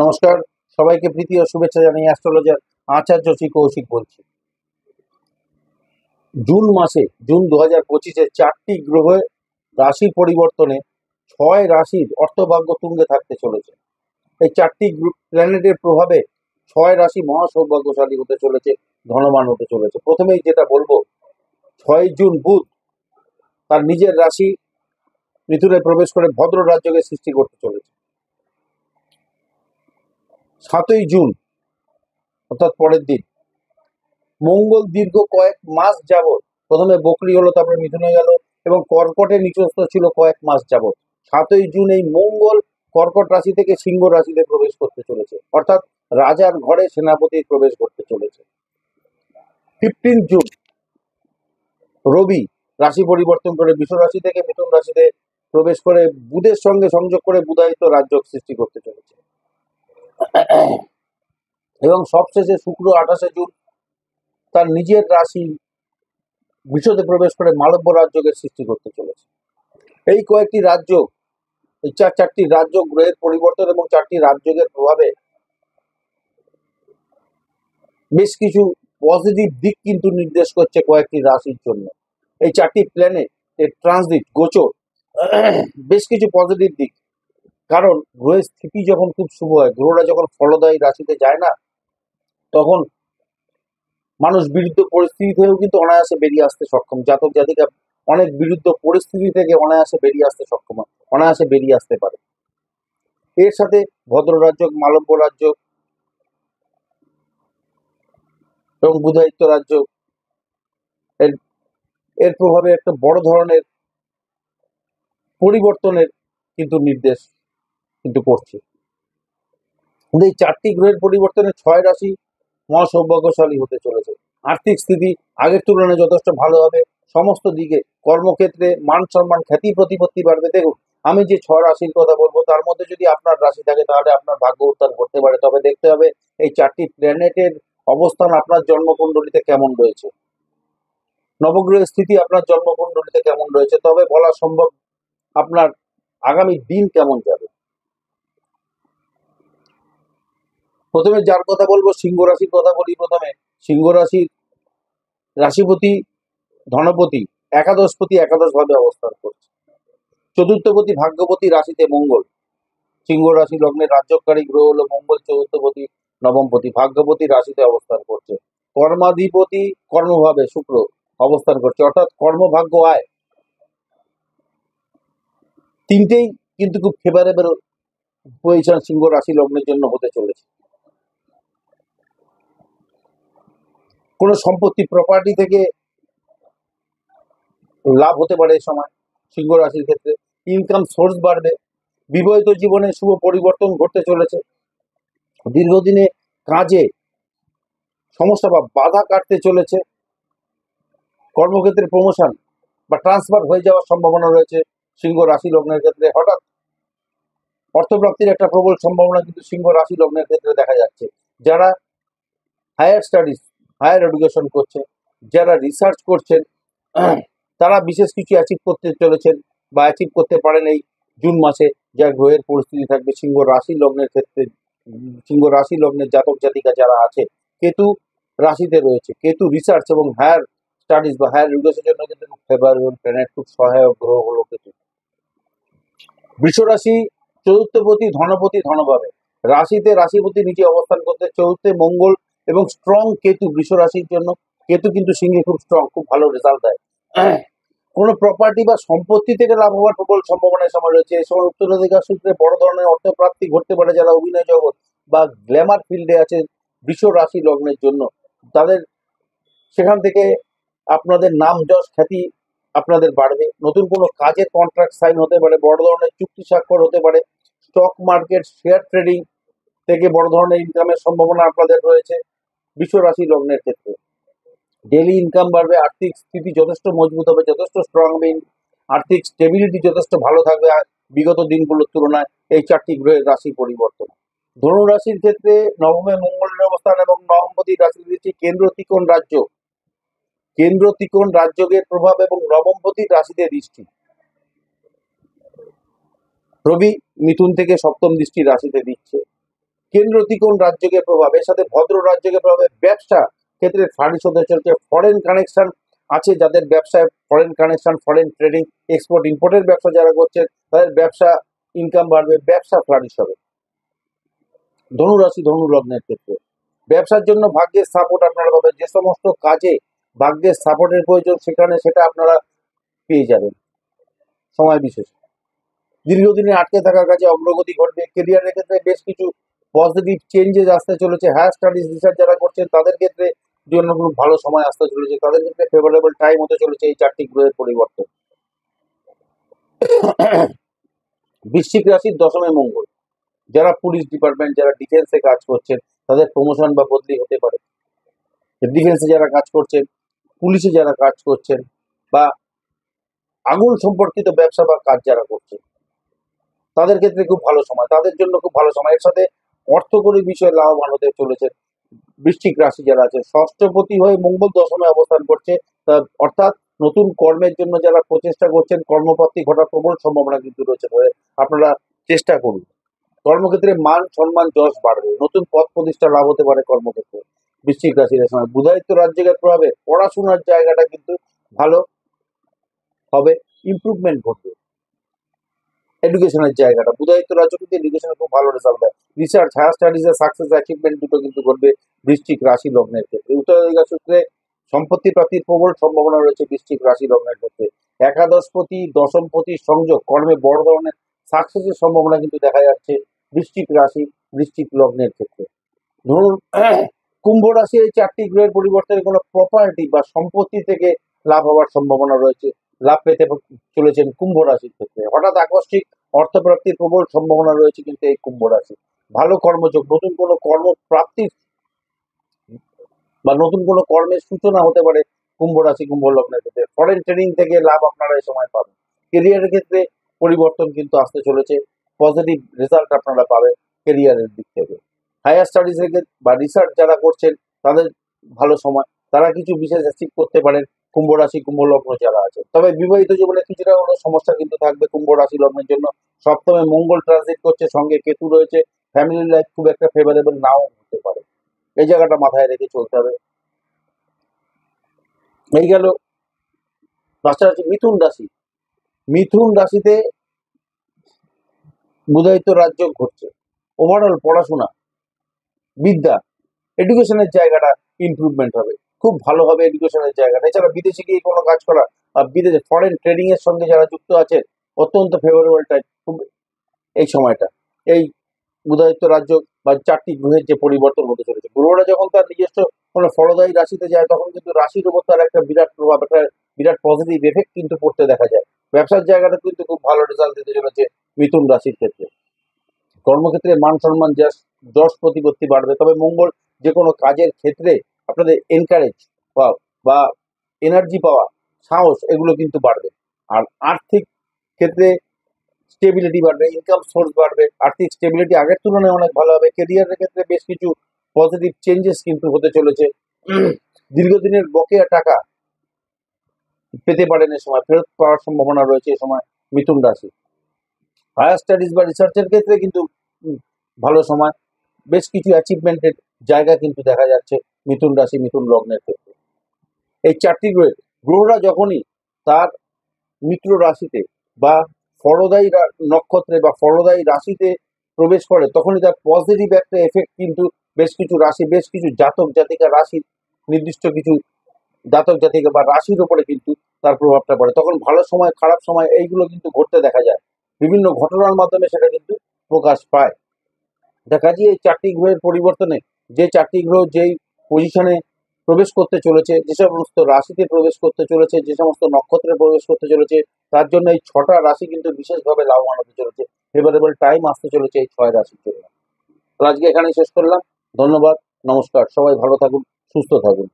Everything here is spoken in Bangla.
নমস্কার, সবাইকে প্রীতি ও শুভেচ্ছা জানিয়ে অ্যাস্ট্রোলজার আচার্য শ্রী কৌশিক বলছি। জুন মাসে, জুন 2025-এ 4টি গ্রহের রাশি পরিবর্তনে 6 রাশির অর্থভাগ্য তুঙ্গে থাকতে চলেছে। এই 4টি প্ল্যানেটের প্রভাবে 6 রাশি মহা সৌভাগ্যশালী হতে চলেছে, ধনবান হতে চলেছে। প্রথমেই যেটা বলবো, 6 জুন বুধ তার নিজের রাশি মিথুনে প্রবেশ করে ভদ্র রাজ্যকে সৃষ্টি করতে চলেছে। 7ই জুন অর্থাৎ পরের দিন মঙ্গল দীর্ঘ কয়েক মাস যাবৎ, প্রথমে বকরি হলো, তারপরে মিথুনে গেল এবং কর্কটে নিচস্থ ছিল কয়েক মাস যাবৎ। 7ই জুন এই মঙ্গল কর্কট রাশি থেকে সিংহ রাশিতে প্রবেশ করতে চলেছে, অর্থাৎ রাজার ঘরে সেনাপতির প্রবেশ করতে চলেছে। 15 জুন রবি রাশি পরিবর্তন করে বৃষ রাশি থেকে মিথুন রাশিতে প্রবেশ করে বুধের সঙ্গে সংযোগ করে বুধায়িত রাজ্য সৃষ্টি করতে চলেছে। এবং সবশেষে শুক্র 28 জুন তার নিজের রাশি বৃষতে প্রবেশ করে মালব্য রাজ্যকে সৃষ্টি করতে চলেছে। এই কয়েকটি রাজ্য, এই চারটি রাজ্য গ্রহের পরিবর্তন এবং 4টি রাজ্যের প্রভাবে বেশ কিছু পজিটিভ দিক কিন্তু নির্দেশ করছে কয়েকটি রাশির জন্য। এই 4টি প্ল্যানেট এর ট্রানজিট, গোচর, বেশ কিছু পজিটিভ দিক। কারণ গ্রহের স্থিতি যখন খুব শুভ হয়, গ্রহরা যখন ফলদায়ী রাশিতে যায় না, তখন মানুষ বিরুদ্ধ পরিস্থিতি থেকেও কিন্তু অনায়াসে বেরিয়ে আসতে সক্ষম। জাতক জাতিকা অনেক বিরুদ্ধ পরিস্থিতি থেকে অনায়াসে বেরিয়ে আসতে সক্ষম হয়, অনায়াসে বেরিয়ে আসতে পারে। এর সাথে ভদ্র রাজ্য, মালব্য রাজ্য এবং বুধায়িত্ব রাজ্য এর প্রভাবে একটা বড় ধরনের পরিবর্তনের কিন্তু নির্দেশ কিন্তু করছে। কিন্তু এই 4টি গ্রহের পরিবর্তনে 6 রাশি মহা সৌভাগ্যশালী হতে চলেছে। আর্থিক স্থিতি আগের তুলনায় যথেষ্ট ভালো হবে। সমস্ত দিকে কর্মক্ষেত্রে মান সম্মান, খ্যাতি প্রতিপত্তি বাড়বে। দেখুন, আমি যে 6 রাশির কথা বলবো তার মধ্যে যদি আপনার রাশি থাকে তাহলে আপনার ভাগ্য উত্থান করতে পারে। তবে দেখতে হবে এই 4টি প্ল্যানেটের অবস্থান আপনার জন্মকুণ্ডলিতে কেমন রয়েছে, নবগ্রহের স্থিতি আপনার জন্মকুণ্ডলিতে কেমন রয়েছে, তবে বলা সম্ভব আপনার আগামী দিন কেমন যাবে। প্রথমে যার কথা বলবো, সিংহ রাশির কথা বলি। প্রথমে সিংহ রাশির রাশিপতি ধনপতি একাদশপতি একাদশ ভাবে অবস্থান করছে। চতুর্থপতি ভাগ্যপতি রাশিতে মঙ্গল। সিংহ রাশি লগ্নের রাজ্যকারী গ্রহ হলো মঙ্গল। চতুর্থপতি নবমপতি ভাগ্যপতি রাশিতে অবস্থান করছে। কর্মাধিপতি কর্মভাবে শুক্র অবস্থান করছে, অর্থাৎ কর্মভাগ্য, আয়, তিনটেই কিন্তু খুব ফেভারেবল পজিশন সিংহ রাশি লগ্নের জন্য হতে চলেছে। কোনো সম্পত্তি, প্রপার্টি থেকে লাভ হতে পারে এই সময় সিংহ রাশির ক্ষেত্রে। ইনকাম সোর্স বাড়বে। বিবাহিত জীবনে শুভ পরিবর্তন ঘটতে চলেছে। দীর্ঘদিনে কাজে সমস্যা বা বাধা কাটতে চলেছে। কর্মক্ষেত্রে প্রমোশন বা ট্রান্সফার হয়ে যাওয়ার সম্ভাবনা রয়েছে সিংহ রাশি লগ্নের ক্ষেত্রে। হঠাৎ অর্থপ্রাপ্তির একটা প্রবল সম্ভাবনা কিন্তু সিংহ রাশি লগ্নের ক্ষেত্রে দেখা যাচ্ছে। যারা হায়ার স্টাডিজ, হায়ার এডুকেশন করছেন, যারা রিসার্চ করছেন, তারা বিশেষ কিছু অ্যাচিভ করতে চলেছেন বা অ্যাচিভ করতে পারেন এই জুন মাসে, যা গ্রহের পরিস্থিতি থাকবে সিংহ রাশি লগ্নের ক্ষেত্রে। সিংহ রাশি লগ্নের জাতক জাতিকা যারা আছে, কেতু রাশিতে রয়েছে। কেতু রিসার্চ এবং হায়ার স্টাডিজ বা হায়ার এডুকেশনের জন্য কিন্তু খুব ফেভারেবল প্ল্যানেট, খুব সহায়ক গ্রহ হলো কেতু। বৃষ রাশি চতুর্থপতি ধনপতি ধনভাবে রাশিতে রাশিপতি নিচে অবস্থান করতে, চতুর্থে মঙ্গল এবং স্ট্রং কেতু বৃষ রাশির জন্য। কেতু কিন্তু সিংহে খুব স্ট্রং, খুব ভালো রেজাল্ট দেয়। কোনো প্রপার্টি বা সম্পত্তি থেকে লাভ হওয়ার প্রবল সম্ভাবনার সময় রয়েছে। এই সময় উত্তরাধিকার সূত্রে বড় ধরনের অর্থপ্রাপ্তি ঘটতে পারে। যারা অভিনয় জগৎ বা গ্ল্যামার ফিল্ডে আছে বৃষ রাশি লগ্নের জন্য, তাদের সেখান থেকে আপনাদের নাম যশ খ্যাতি আপনাদের বাড়বে। নতুন কোনো কাজের কন্ট্রাক্ট সাইন হতে পারে, বড় ধরনের চুক্তি স্বাক্ষর হতে পারে। স্টক মার্কেট, শেয়ার ট্রেডিং থেকে বড় ধরনের ইনকামের সম্ভাবনা আপনাদের রয়েছে বৃষ রাশি লগ্নের ক্ষেত্রে। ডেলি ইনকাম বাড়বে। আর্থিক স্থিতি যথেষ্ট মজবুত হবে, যথেষ্ট স্ট্রং হবে। আর্থিক স্টেবিলিটি যথেষ্ট ভালো থাকবে বিগত দিনগুলোর তুলনায় এই 4টি গ্রহের রাশি পরিবর্তন। ধনু রাশির ক্ষেত্রে নবমে মঙ্গলের অবস্থান এবং নবমপতি রাশি দিচ্ছে কেন্দ্র ত্রিকোণ রাজ্য। কেন্দ্র ত্রিকোণ রাজ্যের প্রভাব এবং নবমপতি রাশিতে দৃষ্টি। রবি মিথুন থেকে সপ্তম দৃষ্টি রাশিতে দিচ্ছে। কেন্দ্র ত্রিকোণ রাজ্যকে প্রভাব, এর সাথে ভদ্র রাজ্যকে প্রভাবে ব্যবসা ক্ষেত্রে ফ্লারিশ হতে চলছে। ফরেন কানেকশন আছে যাদের ব্যবসায়, foreign connection, foreign trading, export ইম্পোর্টের ব্যবসা যারা করছেন তাদের ব্যবসা ইনকাম বাড়বে, ব্যবসা ফ্লারিশ হবে। ধনুরাশি ধনু লগ্নের ক্ষেত্রে ব্যবসার জন্য ভাগ্যের সাপোর্ট আপনারা পাবেন। যে সমস্ত কাজে ভাগ্যের সাপোর্টের প্রয়োজন সেখানে সেটা আপনারা পেয়ে যাবেন সময় বিশেষে। দীর্ঘদিনে আটকে থাকা কাজে অগ্রগতি ঘটবে। কেরিয়ারের ক্ষেত্রে বেশ কিছু পজিটিভ চেঞ্জেস আসতে চলেছে। হায়ার স্টাডিজ রিসার্চ যারা করছেন তাদের ক্ষেত্রে জন্য খুব ভালো সময় আসতে চলেছে, তাদের ক্ষেত্রে ফেভারেবল টাইম হতে চলেছে এই 4টি গ্রহের পরিবর্তন। বৃশ্চিক রাশির দশমে মঙ্গল, যারা পুলিশ ডিপার্টমেন্ট, যারা ডিফেন্সে কাজ করছেন তাদের প্রমোশন বা বদলি হতে পারে। ডিফেন্সে যারা কাজ করছেন, পুলিশে যারা কাজ করছেন, বা আগুন সম্পর্কিত ব্যবসা বা কাজ যারা করছেন তাদের ক্ষেত্রে খুব ভালো সময়, তাদের জন্য খুব ভালো সময়। এর সাথে অর্থকরী বিষয়ে লাভবান হতে চলেছে। বৃশ্চিক রাশি যারা আছে, ষষ্ঠপতি হয়ে মঙ্গল দশমে অবস্থান করছে, অর্থাৎ নতুন কর্মের জন্য যারা প্রচেষ্টা করছেন কর্মপ্রাপ্তি ঘটার প্রবল সম্ভাবনা কিন্তু রয়েছে। আপনারা চেষ্টা করুন। কর্মক্ষেত্রে মান সম্মান যশ বাড়বে, নতুন পদ প্রতিষ্ঠা লাভ হতে পারে কর্মক্ষেত্রে। বৃশ্চিক রাশির সময় বুধায়িত্ব রাজ্যের প্রভাবে পড়াশোনার জায়গাটা কিন্তু ভালো হবে, ইমপ্রুভমেন্ট ঘটবে। এডুকেশনের জায়গাটা বুধায়িত্ব রাজ্য কিন্তু এডুকেশনে খুব ভালো রেজাল্ট দেয়। রিসার্চ, হায়ার স্টাডিজে সাকসেস, অ্যাচিভমেন্ট দুটো কিন্তু ঘটবে বৃশ্চিক রাশি লগ্নের ক্ষেত্রে। উত্তরাধিকার সূত্রে সম্পত্তি প্রাপ্তির প্রবল সম্ভাবনা রয়েছে বৃশ্চিক রাশি লগ্নের ক্ষেত্রে। একাদশপতি দশমপতির সংযোগ কর্মে বড় ধরনের সাকসেসের সম্ভাবনা কিন্তু দেখা যাচ্ছে বৃশ্চিক রাশি বৃশ্চিক লগ্নের ক্ষেত্রে। ধরুন কুম্ভ রাশি এই 4টি গ্রহের পরিবর্তনে কোনো প্রপার্টি বা সম্পত্তি থেকে লাভ হওয়ার সম্ভাবনা রয়েছে, লাভ পেতে চলেছেন কুম্ভ রাশির ক্ষেত্রে। হঠাৎ আকস্মিক অর্থপ্রাপ্তির প্রবল সম্ভাবনা রয়েছে কিন্তু এই কুম্ভ রাশি। ভালো কর্মযোগ, নতুন কোনো কর্মপ্রাপ্তির বা নতুন কোনো কর্মের সূচনা হতে পারে কুম্ভ রাশি কুম্ভ লগ্নের ক্ষেত্রে। ফরেন ট্রেনিং থেকে লাভ আপনারা এই সময় পাবেন। কেরিয়ারের ক্ষেত্রে পরিবর্তন কিন্তু আসতে চলেছে, পজিটিভ রেজাল্ট আপনারা পাবেন কেরিয়ারের দিক থেকে। হায়ার স্টাডিজ বা রিসার্চ যারা করছেন তাদের ভালো সময়, তারা কিছু বিশেষ অ্যাচিভ করতে পারেন কুম্ভ রাশি কুম্ভ লগ্ন যারা আছে। তবে বিবাহিত জীবনে কিছুটা হলেও সমস্যা কিন্তু থাকবে কুম্ভ রাশি লগ্নের জন্য। সপ্তমে মঙ্গল ট্রানজিট করছে, সঙ্গে কেতু রয়েছে, ফ্যামিলি লাইফ খুব একটা ফেভারেবল নাও হতে পারে, এই জায়গাটা মাথায় রেখে চলতে হবে। এই গেল পাশাপাশি মিথুন রাশি। মিথুন রাশিতে বুধায়িত্ব রাজ্য ঘটছে। ওভারঅল পড়াশোনা, বিদ্যা, এডুকেশনের জায়গাটা ইমপ্রুভমেন্ট হবে, খুব ভালো হবে এডুকেশনের জায়গাটা। এছাড়া বিদেশে গিয়ে কোনো কাজ করা, বিদেশে ফরেন ট্রেডিং এর সঙ্গে যারা যুক্ত আছেন অত্যন্ত ফেভারেবল টাইম খুব এই সময়টা। এই বুধায়িত্ব রাজ্য বা 4টি গ্রহের যে পরিবর্তন হতে চলেছে, গ্রহরা যখন তার নিজস্ব কোনো ফলদায়ী রাশিতে যায় তখন কিন্তু রাশির উপর তার একটা বিরাট প্রভাব, একটা বিরাট পজিটিভ এফেক্ট কিন্তু পড়তে দেখা যায়। ব্যবসার জায়গাটা কিন্তু খুব ভালো রেজাল্ট দিতে চলেছে মিথুন রাশির ক্ষেত্রে। কর্মক্ষেত্রে মান সম্মান যশ প্রতিপত্তি বাড়বে। তবে মঙ্গল যে কোনো কাজের ক্ষেত্রে আপনাদের এনকারেজ বা এনার্জি পাওয়া, সাহস এগুলো কিন্তু বাড়বে। আর আর্থিক ক্ষেত্রে স্টেবিলিটি বাড়বে, ইনকাম সোর্স বাড়বে, আর্থিক স্টেবিলিটি আগের তুলনায় অনেক ভালো হবে। কেরিয়ারের ক্ষেত্রে বেশ কিছু পজিটিভ চেঞ্জেস কিন্তু হতে চলেছে। দীর্ঘদিনের বকেয়া টাকা পেতে পারেন এ সময়, ফেরত পাওয়ার সম্ভাবনা রয়েছে এ সময় মিথুন রাশি। হায়ার স্টাডিজ বা রিসার্চের ক্ষেত্রে কিন্তু ভালো সময়, বেশ কিছু অ্যাচিভমেন্টের জায়গা কিন্তু দেখা যাচ্ছে মিথুন রাশি মিথুন লগ্নের ক্ষেত্রে। এই 4টি গ্রহরা যখনই তার মিত্র রাশিতে বা ফলদায়ী নক্ষত্রে বা ফলদায়ী রাশিতে প্রবেশ করে তখনই তার পজিটিভ একটা এফেক্ট কিন্তু বেশ কিছু রাশি, বেশ কিছু জাতক জাতিকা রাশির, নির্দিষ্ট কিছু জাতক জাতিকা বা রাশির উপরে কিন্তু তার প্রভাবটা পড়ে। তখন ভালো সময় খারাপ সময় এইগুলো কিন্তু ঘটতে দেখা যায়, বিভিন্ন ঘটনার মাধ্যমে সেটা কিন্তু প্রকাশ পায়। দেখা যায় এই 4টি গ্রহের পরিবর্তনে যে 4টি গ্রহ যেই পজিশনে প্রবেশ করতে চলেছে, যে সমস্ত রাশিতে প্রবেশ করতে চলেছে, যে সমস্ত নক্ষত্রে প্রবেশ করতে চলেছে, তার জন্য এই 6টা রাশি কিন্তু বিশেষভাবে লাভবান হতে চলেছে। ফেভারেবল টাইম আসতে চলেছে এই 6 রাশির জন্য। তো আজকে এখানেই শেষ করলাম। ধন্যবাদ, নমস্কার, সবাই ভালো থাকুন, সুস্থ থাকুন।